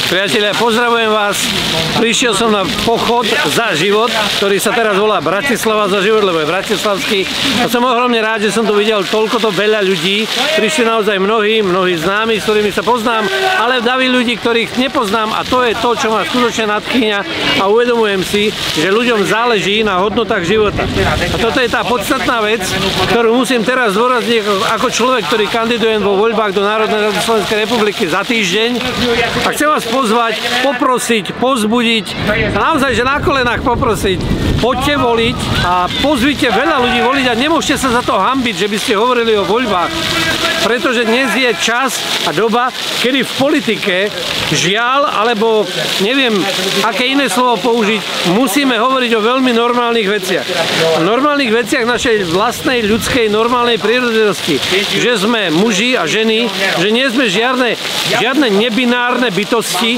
Priatelia, pozdravujem vás. Prišiel som na pochod za život, ktorý sa teraz volá Bratislava za život, lebo je bratislavský. A som ohromne rád, že som tu videl toľkoto veľa ľudí. Prišli naozaj mnohí známi, s ktorými sa poznám, ale daví ľudí, ktorých nepoznám, a to je to, čo ma skutočne nadchýňa, a uvedomujem si, že ľuďom záleží na hodnotách života. A toto je tá podstatná vec, ktorú musím teraz zdôrazniť ako človek, ktorý kandiduje vo voľbách do Národnej rady Slovenskej republiky za týždeň. A chcem vás pozvať, poprosiť, povzbudiť, a naozaj, že na kolenách poprosiť, poďte voliť a pozvite veľa ľudí voliť a nemôžete sa za to hanbiť, že by ste hovorili o voľbách. Pretože dnes je čas a doba, kedy v politike, žiaľ, alebo neviem, aké iné slovo použiť, musíme hovoriť o veľmi normálnych veciach. O normálnych veciach našej vlastnej ľudskej normálnej prírodzenosti. Že sme muži a ženy, že nie sme žiadne nebinárne bytosti,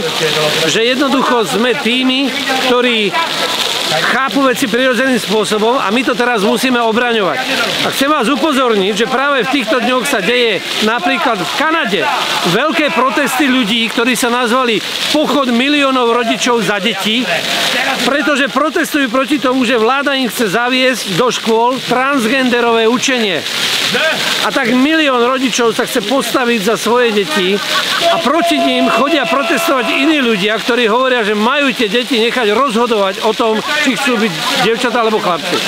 že jednoducho sme tými, ktorí chápu veci prirodzeným spôsobom a my to teraz musíme obraňovať. A chcem vás upozorniť, že práve v týchto dňoch sa deje napríklad v Kanade veľké protesty ľudí, ktorí sa nazvali Pochod miliónov rodičov za deti, pretože protestujú proti tomu, že vláda im chce zaviesť do škôl transgenderové učenie. A tak milión rodičov sa chce postaviť za svoje deti a proti ním chodia protestovať iní ľudia, ktorí hovoria, že majú tie deti nechať rozhodovať o tom, či chcú byť dievčatá alebo chlapci.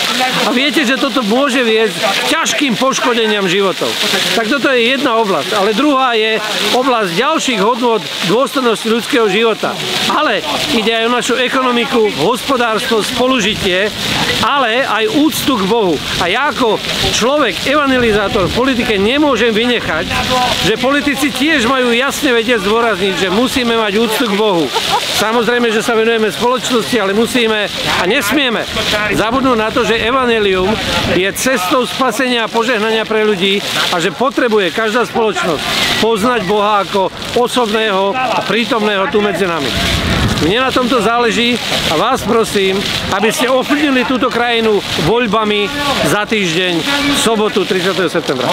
A viete, že toto môže viesť k ťažkým poškodeniam životov. Tak toto je jedna oblasť. Ale druhá je oblasť ďalších hodnôt dôstojnosti ľudského života. Ale ide aj o našu ekonomiku, hospodárstvo, spolužitie, ale aj úctu k Bohu. A ja ako človek, evangelizátor v politike nemôžem vynechať, že politici tiež majú jasne vedieť zdôrazniť, že musíme mať úctu k Bohu. Samozrejme, že sa venujeme spoločnosti, ale musíme a nesmieme zabudnúť na to, že evanjelium je cestou spasenia a požehnania pre ľudí a že potrebuje každá spoločnosť poznať Boha ako osobného a prítomného tu medzi nami. Mne na tomto záleží a vás prosím, aby ste ovplyvnili túto krajinu voľbami za týždeň, v sobotu 30. septembra.